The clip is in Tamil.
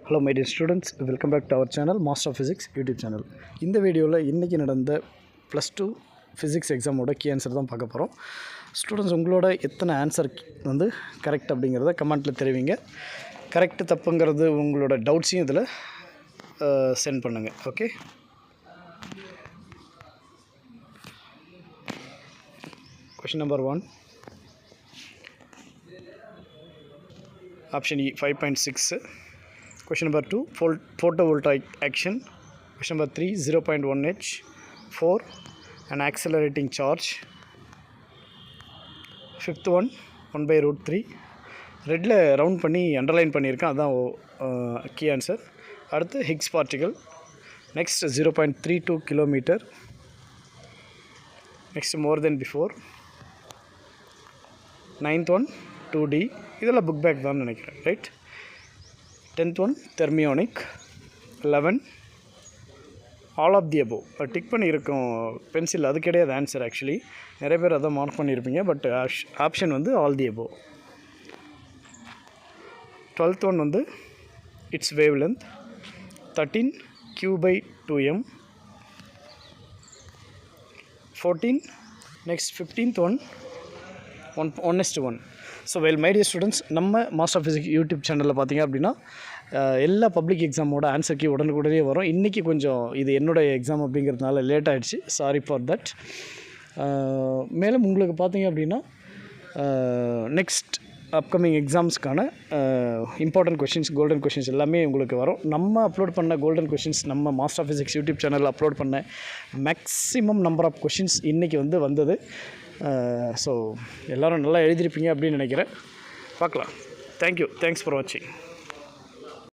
Hello my dear students, welcome back to our channel Master of Physics YouTube channel. இந்த வீடியோவில் இன்றைக்கி நடந்த +2 ஃபிசிக்ஸ் எக்ஸாமோட கீ ஆன்சர் தான் பார்க்க போகிறோம். ஸ்டூடெண்ட்ஸ் உங்களோட எத்தனை ஆன்சர் வந்து கரெக்ட் அப்படிங்கிறத கமெண்ட்டில் தெரிவிங்க. கரெக்டு தப்புங்கிறது உங்களோட டவுட்ஸையும் இதில் சென்ட் பண்ணுங்கள். Okay, question number 1, option E 5.6. Question number 2, photovoltaic action. Question number 3, 0.1 H. 4, an accelerating charge. Fifth one, 1 by root 3. ரெட்டில் ரவுண்ட் பண்ணி அண்டர்லைன் பண்ணியிருக்கேன், அதுதான் கீ ஆன்சர். அடுத்து Higgs particle. Next 0.32 kilometre. Next more then before. 9th one 2D. இதெல்லாம் புக் பேக் தான் நினைக்கிறேன், right. 10th one thermionic. 11 all of the above. Tick பண்ணியிருக்கோம் பென்சில், அது கிடையாது ஆன்சர். ஆக்சுவலி நிறைய பேர் அதை மார்க் பண்ணியிருப்பீங்க, பட் ஆப்ஷன் வந்து all the above. 12th one வந்து it's wavelength. 13 Q/2m. 14. Next 15th one 1:1. So well my dear students, நம்ம மாஸ்டர் ஆஃப் ஃபிசிக்ஸ் யூடியூப் சேனலில் பார்த்தீங்க அப்படின்னா எல்லா பப்ளிக் எக்ஸாமோட ஆன்சர் கீ உடனுக்குடனே வரும். இன்றைக்கி கொஞ்சம் இது என்னோடய எக்ஸாம் அப்படிங்கிறதுனால லேட் ஆகிடுச்சு, சாரி ஃபார் தட். மேலும் உங்களுக்கு பார்த்தீங்க அப்படின்னா நெக்ஸ்ட் அப்கமிங் எக்ஸாம்ஸ்க்கான இம்பார்ட்டன்ட் கொஷின்ஸ், கோல்டன் கொஷின்ஸ் எல்லாமே உங்களுக்கு வரும். நம்ம அப்லோட் பண்ண கோல்டன் கொஷின்ஸ், நம்ம மாஸ்டர் ஆஃப் ஃபிசிக்ஸ் யூடியூப் சேனலில் அப்லோட் பண்ண மேக்ஸிமம் நம்பர் ஆஃப் கொஷின்ஸ் இன்றைக்கி வந்தது. ஸோ எல்லோரும் நல்லா எழுதியிருப்பீங்க அப்படின்னு நினைக்கிறேன். பார்க்கலாம். தேங்க்யூ, தேங்க்ஸ் ஃபார் வாட்சிங்.